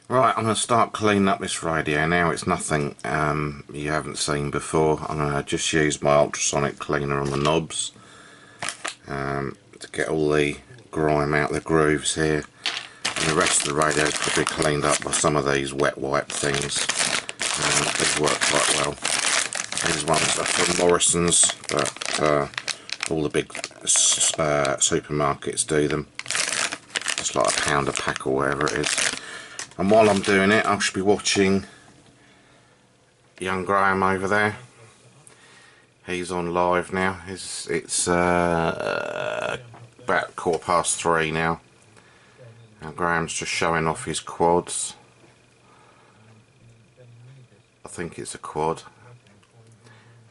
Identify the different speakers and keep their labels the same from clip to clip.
Speaker 1: Right, I'm going to start cleaning up this radio now. It's nothing you haven't seen before. I'm going to just use my ultrasonic cleaner on the knobs to get all the grime out the grooves here. And the rest of the radio could be cleaned up by some of these wet wipe things. These work quite well. These ones are from Morrison's, but all the big supermarkets do them. It's like £1 a pack or whatever it is. And while I'm doing it, I should be watching young Graham over there. He's on live now. It's about 3:15 now. And Graham's just showing off his quads. I think it's a quad.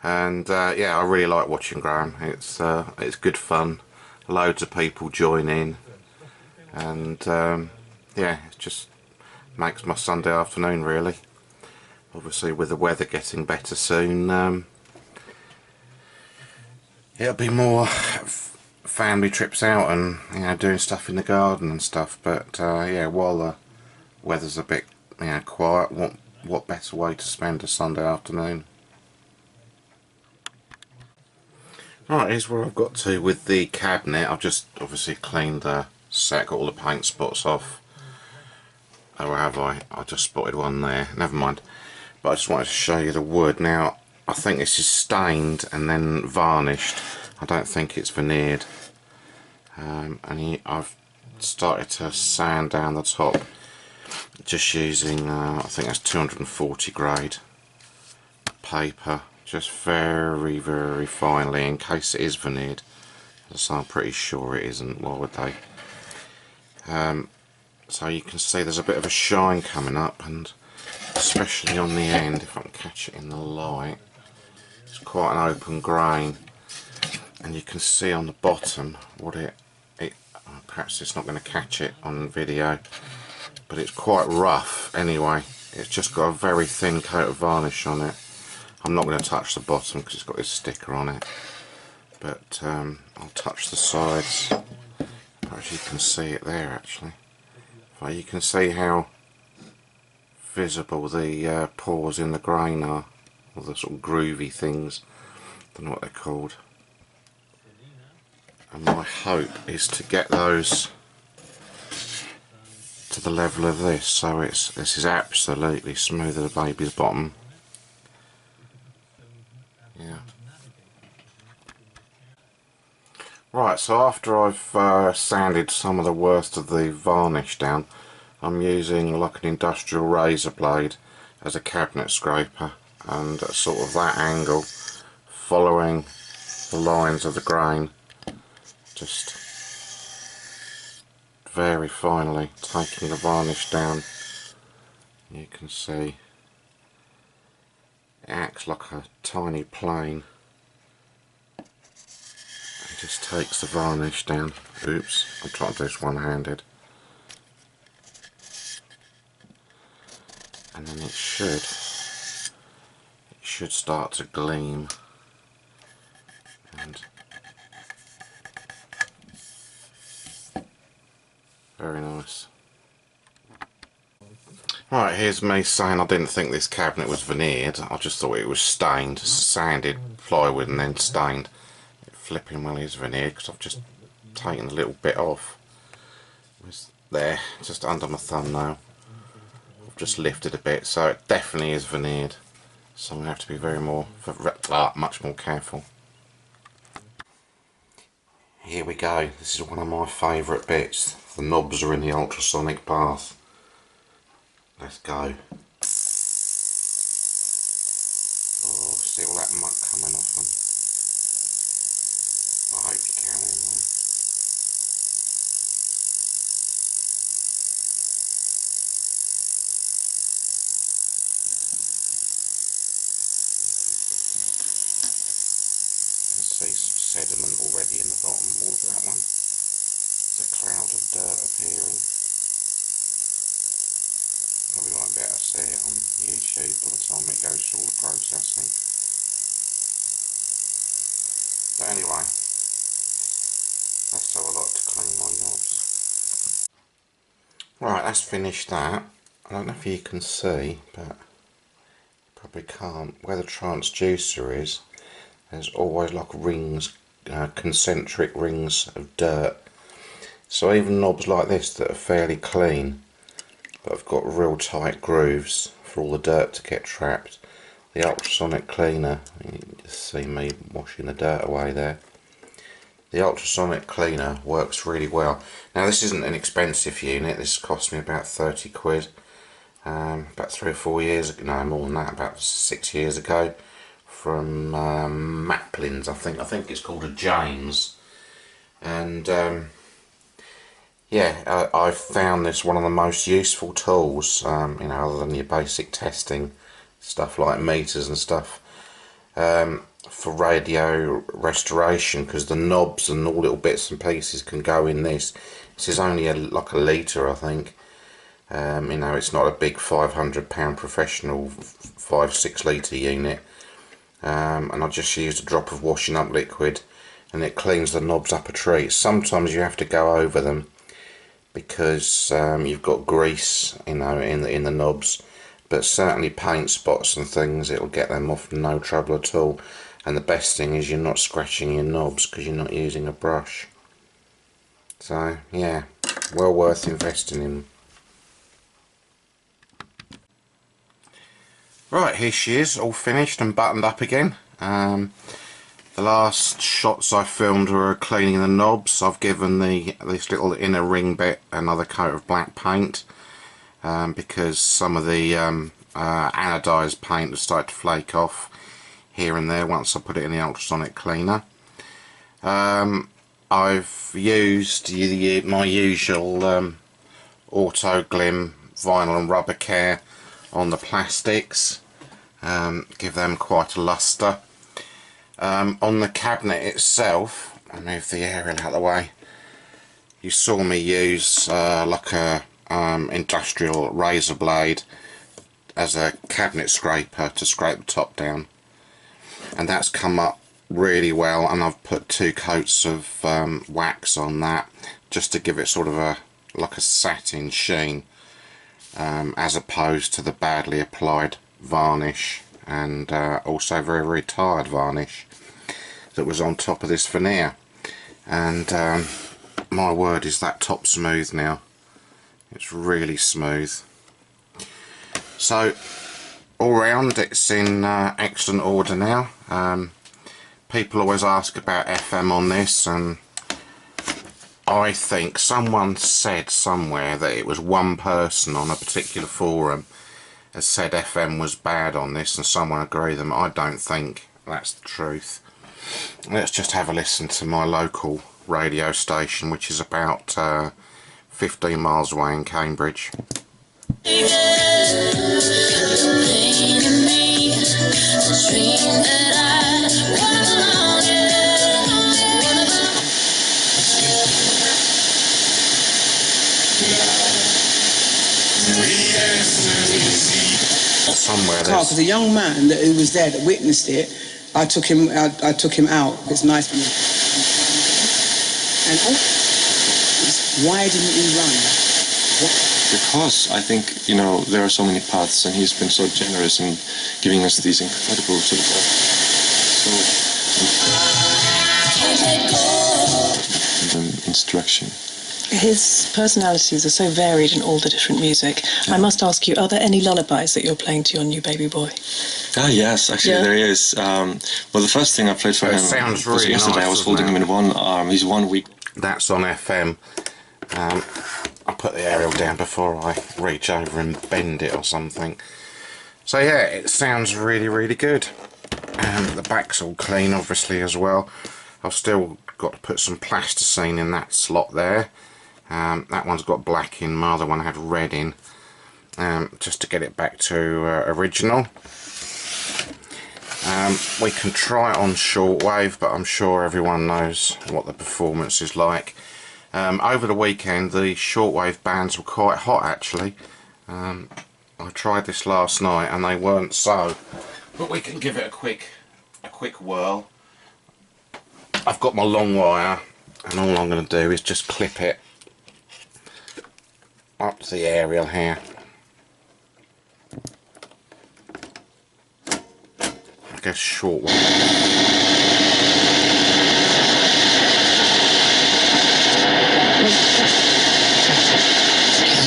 Speaker 1: And yeah, I really like watching Graham. It's good fun. Loads of people join in, and yeah, it just makes my Sunday afternoon really. Obviously, with the weather getting better soon, it'll be more family trips out and doing stuff in the garden and stuff. But yeah, while the weather's a bit quiet, what better way to spend a Sunday afternoon? Right, here's where I've got to with the cabinet. I've just obviously cleaned the set, got all the paint spots off. Oh, have I? I just spotted one there. Never mind. But I just wanted to show you the wood. Now, I think this is stained and then varnished. I don't think it's veneered. I've started to sand down the top just using, I think that's 240 grade paper. Just very, very finely, in case it is veneered. So I'm pretty sure it isn't. Why would they? So you can see there's a bit of a shine coming up, and especially on the end, if I can catch it in the light, it's quite an open grain, and you can see on the bottom what perhaps it's not going to catch it on video, but it's quite rough anyway. It's just got a very thin coat of varnish on it. I'm not going to touch the bottom because it's got this sticker on it, but I'll touch the sides. Perhaps you can see it there actually. But you can see how visible the pores in the grain are, or the sort of groovy things. I don't know what they're called. And my hope is to get those to the level of this, so this is absolutely smooth as a baby's bottom. Yeah. Right, so after I've sanded some of the worst of the varnish down, I'm using like an industrial razor blade as a cabinet scraper, and at sort of that angle, following the lines of the grain, just very finely taking the varnish down. You can see it acts like a tiny plane. It just takes the varnish down. Oops, I'm trying to do this one-handed. And then it should start to gleam. And very nice. Right, here's me saying I didn't think this cabinet was veneered. I just thought it was stained, sanded plywood and then stained. It flipping well is veneered because I've just taken a little bit off. It was there, just under my thumbnail. I've just lifted a bit, so it definitely is veneered. So I'm going to have to be much more careful. Here we go. This is one of my favourite bits. The knobs are in the ultrasonic bath. Let's go. Oh, see all that muck coming off them. I hope you can anyway. You can see some sediment already in the bottom. Oh, look at that one. There's a cloud of dirt appearing. Probably won't be able to see it on YouTube by the time it goes through all the processing. But anyway, that's how I like to clean my knobs. Right, that's finished that. I don't know if you can see, but you probably can't. Where the transducer is, there's always like rings, concentric rings of dirt. So even knobs like this that are fairly clean, but have got real tight grooves for all the dirt to get trapped, the ultrasonic cleaner, you can just see me washing the dirt away there. The ultrasonic cleaner works really well. Now this isn't an expensive unit, this cost me about 30 quid. About 3 or 4 years ago, no more than that, about 6 years ago, from Maplin's, I think it's called a James. And yeah, I've found this one of the most useful tools, you know, other than your basic testing stuff like meters and stuff, for radio restoration, because the knobs and all little bits and pieces can go in this. This is only like a litre, I think. You know, it's not a big £500 professional 5-6 litre unit, and I just used a drop of washing up liquid and it cleans the knobs up a treat. Sometimes you have to go over them because you've got grease, you know, in the knobs, but certainly paint spots and things, it'll get them off no trouble at all. And the best thing is you're not scratching your knobs because you're not using a brush. So yeah, well worth investing in. Right, here she is, all finished and buttoned up again. The last shots I filmed were cleaning the knobs. I've given this little inner ring bit another coat of black paint, because some of the anodised paint has started to flake off here and there once I put it in the ultrasonic cleaner. I've used my usual auto glim vinyl and rubber care on the plastics, give them quite a lustre. On the cabinet itself, I move the aerial out of the way, you saw me use like a industrial razor blade as a cabinet scraper to scrape the top down, and that's come up really well, and I've put 2 coats of wax on that just to give it sort of like a satin sheen, as opposed to the badly applied varnish and also very, very tired varnish that was on top of this veneer. And my word, is that top smooth now. It's really smooth. So all round it's in excellent order now. People always ask about FM on this, and I think someone said somewhere that it was one person on a particular forum has said FM was bad on this, and someone agreed with them. I don't think that's the truth. Let's just have a listen to my local radio station, which is about 15 miles away in Cambridge. Somewhere
Speaker 2: because the young man who was there that witnessed it, I took him out. It's nice. And why didn't he run?
Speaker 3: Because I think, you know, there are so many paths, and he's been so generous in giving us these incredible sort of instruction.
Speaker 4: His personalities are so varied in all the different music. Yeah. I must ask you, are there any lullabies that you're playing to your new baby boy?
Speaker 3: Ah, yes, actually there is. Well, the first thing I played for him was
Speaker 1: really
Speaker 3: yesterday.
Speaker 1: Nice,
Speaker 3: I was holding him in one arm. He's 1 week.
Speaker 1: That's on FM. I'll put the aerial down before I reach over and bend it or something. So yeah, it sounds really, really good. And the back's all clean, obviously, as well. I've still got to put some plasticine in that slot there. That one's got black in, my other one had red in, just to get it back to original. We can try it on shortwave, but I'm sure everyone knows what the performance is like. Over the weekend the shortwave bands were quite hot actually. I tried this last night and they weren't so, but we can give it a quick whirl. I've got my long wire, and all I'm going to do is just clip it up to the aerial here. I guess short one.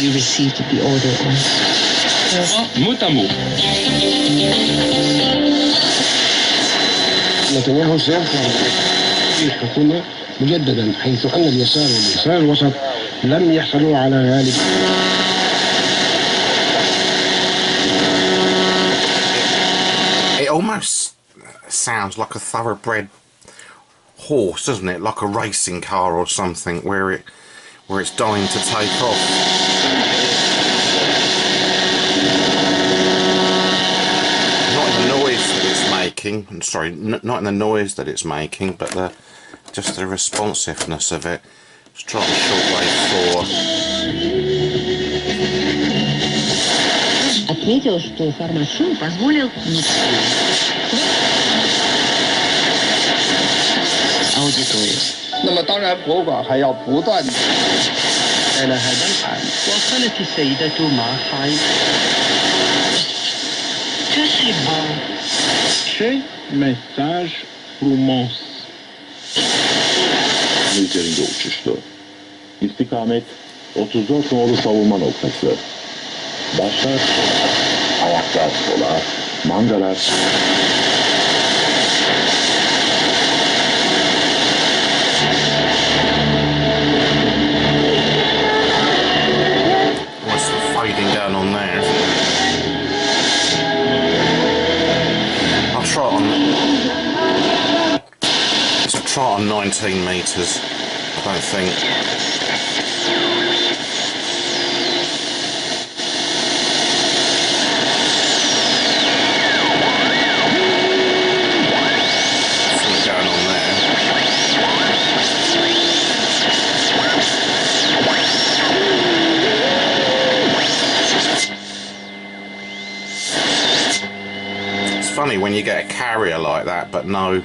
Speaker 5: You received the order on
Speaker 6: mot à mot.
Speaker 7: نتنياهو سيرفع الحكومة مجددا حيث أن اليسار واليسار الوسط لم يحصلوا على غالب.
Speaker 1: It almost sounds like a thoroughbred horse, doesn't it? Like a racing car or something, where it's dying to take off. Not in the noise that it's making. Sorry, not in the noise that it's making, but just the responsiveness of it. Let's try shortwave 4.
Speaker 5: Отметил, что формат-шум позволил аудитории.
Speaker 7: 那么当然，博物馆还要不断地在هذا الحال.
Speaker 5: وصلت السيدة مع
Speaker 7: Şey mesaj rumos.
Speaker 8: Üzerinde uçuştu. İstikamet 34 nolu savunma noktası. Başlar, ayaklar sola, mangalar.
Speaker 1: What's the fading down on there, isn't it? I'll try it on. Let's try it on 19 meters. I don't think. What's going on there? It's funny when you get a carrier like that but no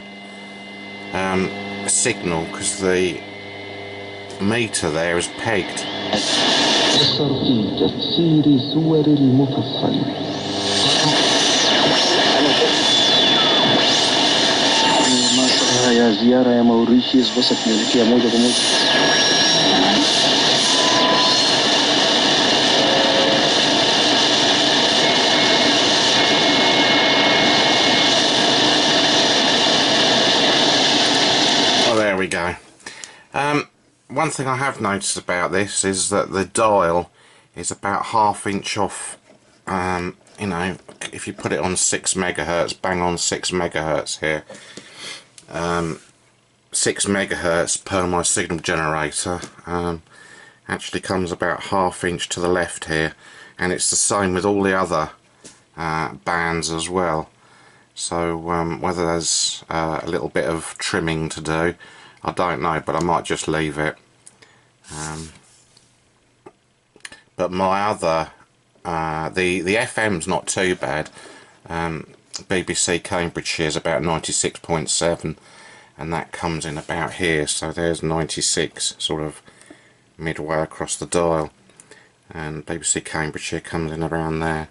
Speaker 1: signal, because the meter there is pegged. There we go. One thing I have noticed about this is that the dial is about ½ inch off. You know, if you put it on 6 megahertz, bang on 6 megahertz here, 6 megahertz per my signal generator actually comes about ½ inch to the left here, and it's the same with all the other bands as well. So whether there's a little bit of trimming to do, I don't know, but I might just leave it. But my other, the FM's not too bad. BBC Cambridgeshire is about 96.7, and that comes in about here. So there's 96, sort of midway across the dial, and BBC Cambridgeshire comes in around there.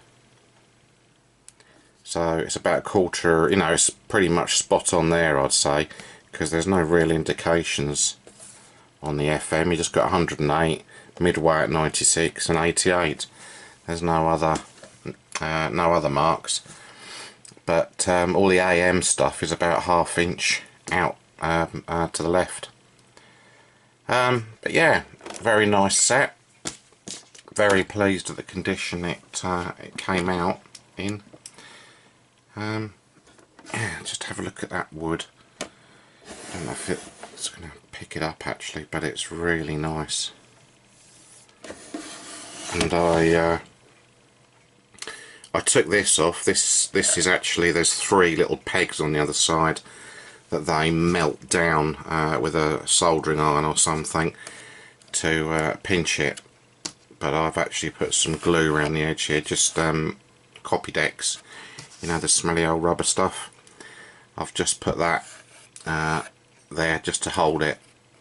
Speaker 1: So it's about a quarter, you know, it's pretty much spot on there, I'd say, because there's no real indications on the FM. You just got 108, midway at 96, and 88. There's no other marks. But all the AM stuff is about ½ inch out to the left. But yeah, very nice set. Very pleased with the condition it came out in. Yeah, just have a look at that wood. I don't know if it's going to pick it up actually, but it's really nice. And I took this off. This is actually, there's 3 little pegs on the other side that they melt down with a soldering iron or something to pinch it. But I've actually put some glue around the edge here, just Copydex. You know, the smelly old rubber stuff. I've just put that there just to hold it,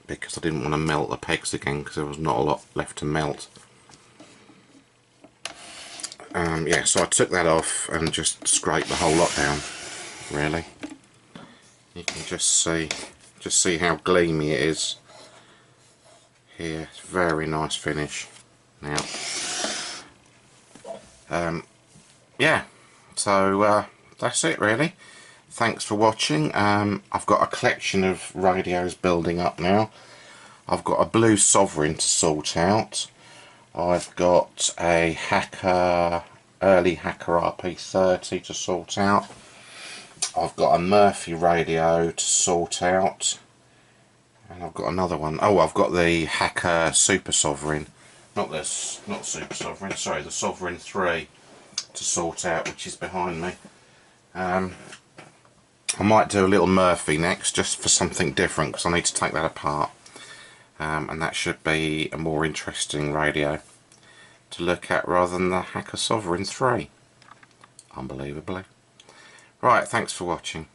Speaker 1: because I didn't want to melt the pegs again, because there was not a lot left to melt. Yeah, so I took that off and just scraped the whole lot down. really. You can just see how gleamy it is here. It's a very nice finish. Now, yeah, so that's it really. Thanks for watching. I've got a collection of radios building up now. I've got a blue Sovereign to sort out. I've got a Hacker, early Hacker RP30 to sort out. I've got a Murphy radio to sort out. And I've got another one. Oh, I've got the Hacker Super Sovereign. Not Super Sovereign, sorry, the Sovereign 3 to sort out, which is behind me. I might do a little Murphy next, just for something different, because I need to take that apart. And that should be a more interesting radio to look at rather than the Hacker Sovereign 3. Unbelievably. Right, thanks for watching.